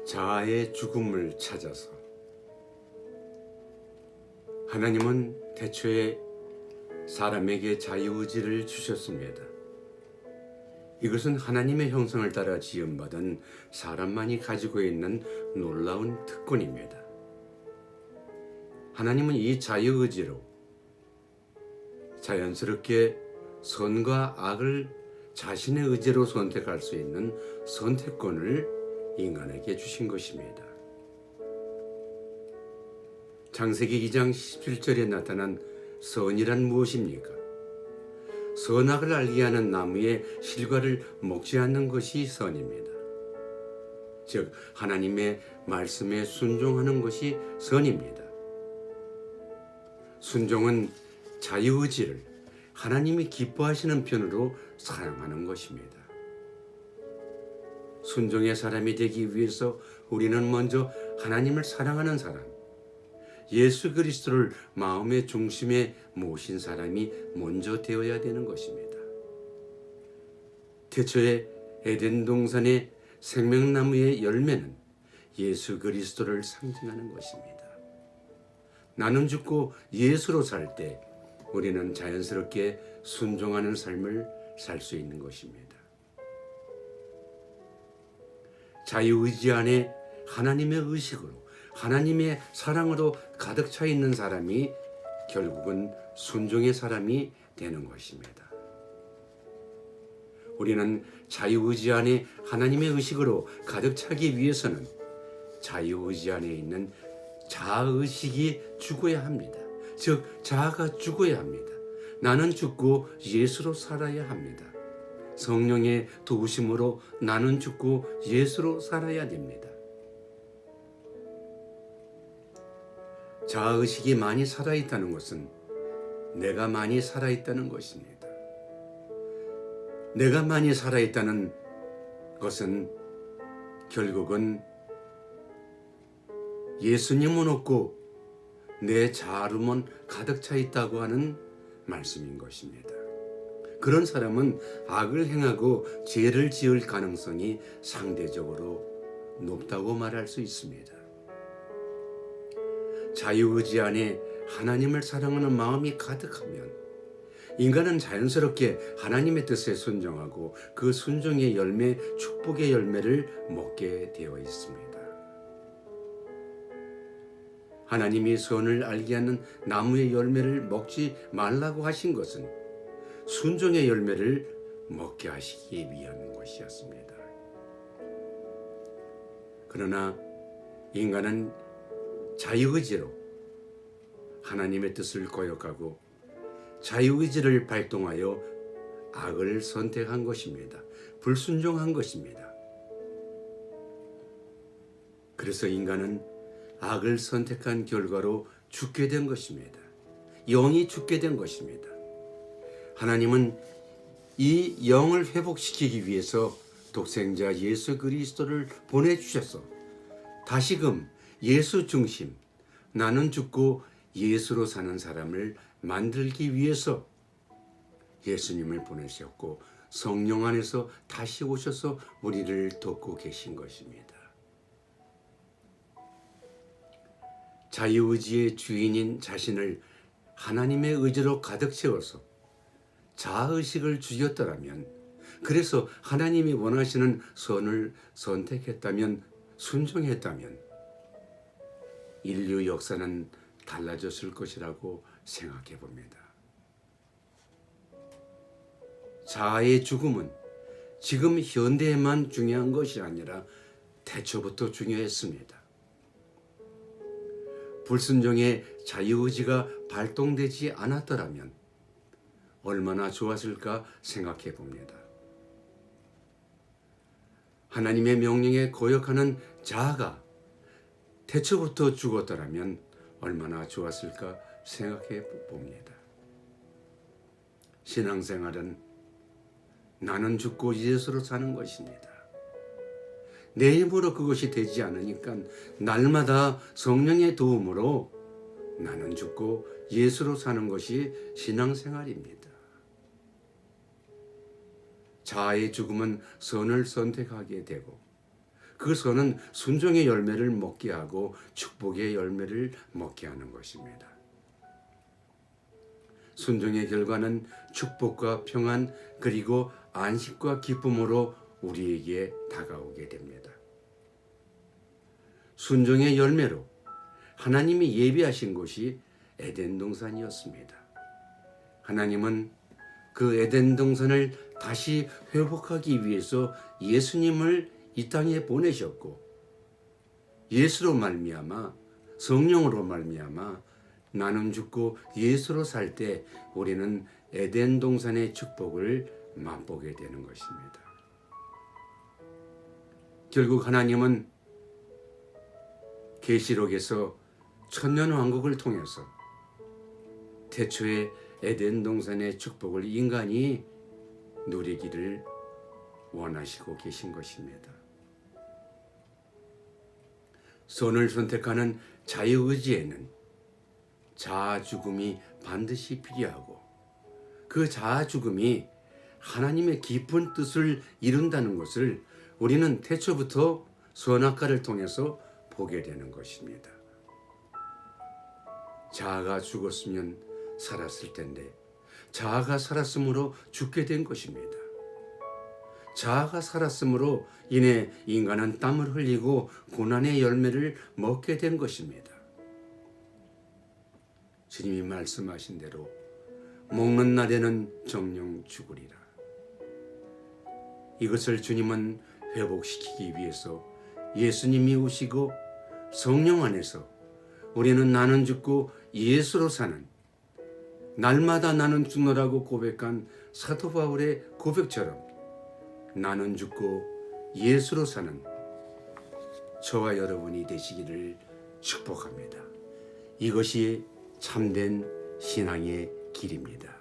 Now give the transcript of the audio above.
자아의 죽음을 찾아서. 하나님은 태초에 사람에게 자유의지를 주셨습니다. 이것은 하나님의 형상을 따라 지음받은 사람만이 가지고 있는 놀라운 특권입니다. 하나님은 이 자유의지로 자연스럽게 선과 악을 자신의 의지로 선택할 수 있는 선택권을 인간에게 주신 것입니다. 창세기 2장 17절에 나타난 선이란 무엇입니까? 선악을 알게 하는 나무의 실과를 먹지 않는 것이 선입니다. 즉 하나님의 말씀에 순종하는 것이 선입니다. 순종은 자유의지를 하나님이 기뻐하시는 편으로 사용하는 것입니다. 순종의 사람이 되기 위해서 우리는 먼저 하나님을 사랑하는 사람, 예수 그리스도를 마음의 중심에 모신 사람이 먼저 되어야 되는 것입니다. 태초에 에덴 동산의 생명나무의 열매는 예수 그리스도를 상징하는 것입니다. 나는 죽고 예수로 살 때 우리는 자연스럽게 순종하는 삶을 살 수 있는 것입니다. 자유의지 안에 하나님의 의식으로, 하나님의 사랑으로 가득 차 있는 사람이 결국은 순종의 사람이 되는 것입니다. 우리는 자유의지 안에 하나님의 의식으로 가득 차기 위해서는 자유의지 안에 있는 자아의식이 죽어야 합니다. 즉 자아가 죽어야 합니다. 나는 죽고 예수로 살아야 합니다. 성령의 도우심으로 나는 죽고 예수로 살아야 됩니다. 자아의식이 많이 살아있다는 것은 내가 많이 살아있다는 것입니다. 내가 많이 살아있다는 것은 결국은 예수님은 없고 내 자아로만 가득 차 있다고 하는 말씀인 것입니다. 그런 사람은 악을 행하고 죄를 지을 가능성이 상대적으로 높다고 말할 수 있습니다. 자유의지 안에 하나님을 사랑하는 마음이 가득하면 인간은 자연스럽게 하나님의 뜻에 순종하고 그 순종의 열매, 축복의 열매를 먹게 되어 있습니다. 하나님이 선을 알게 하는 나무의 열매를 먹지 말라고 하신 것은 순종의 열매를 먹게 하시기 위한 것이었습니다. 그러나 인간은 자유의지로 하나님의 뜻을 거역하고 자유의지를 발동하여 악을 선택한 것입니다. 불순종한 것입니다. 그래서 인간은 악을 선택한 결과로 죽게 된 것입니다. 영이 죽게 된 것입니다. 하나님은 이 영을 회복시키기 위해서 독생자 예수 그리스도를 보내주셔서 다시금 예수 중심, 나는 죽고 예수로 사는 사람을 만들기 위해서 예수님을 보내셨고 성령 안에서 다시 오셔서 우리를 돕고 계신 것입니다. 자유의지의 주인인 자신을 하나님의 의지로 가득 채워서 자아의식을 죽였더라면, 그래서 하나님이 원하시는 선을 선택했다면, 순종했다면 인류 역사는 달라졌을 것이라고 생각해 봅니다. 자아의 죽음은 지금 현대에만 중요한 것이 아니라 태초부터 중요했습니다. 불순종의 자유의지가 발동되지 않았더라면 얼마나 좋았을까 생각해 봅니다. 하나님의 명령에 거역하는 자아가 태초부터 죽었더라면 얼마나 좋았을까 생각해 봅니다. 신앙생활은 나는 죽고 예수로 사는 것입니다. 내 힘으로 그것이 되지 않으니까 날마다 성령의 도움으로 나는 죽고 예수로 사는 것이 신앙생활입니다. 자아의 죽음은 선을 선택하게 되고 그 선은 순종의 열매를 먹게 하고 축복의 열매를 먹게 하는 것입니다. 순종의 결과는 축복과 평안 그리고 안식과 기쁨으로 우리에게 다가오게 됩니다. 순종의 열매로 하나님이 예비하신 곳이 에덴 동산이었습니다. 하나님은 그 에덴 동산을 다시 회복하기 위해서 예수님을 이 땅에 보내셨고, 예수로 말미암아 성령으로 말미암아 나는 죽고 예수로 살 때 우리는 에덴 동산의 축복을 맛보게 되는 것입니다. 결국 하나님은 계시록에서 천년왕국을 통해서 태초에 에덴 동산의 축복을 인간이 누리기를 원하시고 계신 것입니다. 선을 선택하는 자유의지에는 자아 죽음이 반드시 필요하고, 그 자아 죽음이 하나님의 깊은 뜻을 이룬다는 것을 우리는 태초부터 선악과를 통해서 보게 되는 것입니다. 자아가 죽었으면 살았을 텐데 자아가 살았으므로 죽게 된 것입니다. 자아가 살았으므로 인해 인간은 땀을 흘리고 고난의 열매를 먹게 된 것입니다. 주님이 말씀하신 대로 먹는 날에는 정령 죽으리라. 이것을 주님은 회복시키기 위해서 예수님이 오시고 성령 안에서 우리는 나는 죽고 예수로 사는, 날마다 나는 죽노라고 고백한 사도 바울의 고백처럼 나는 죽고 예수로 사는 저와 여러분이 되시기를 축복합니다. 이것이 참된 신앙의 길입니다.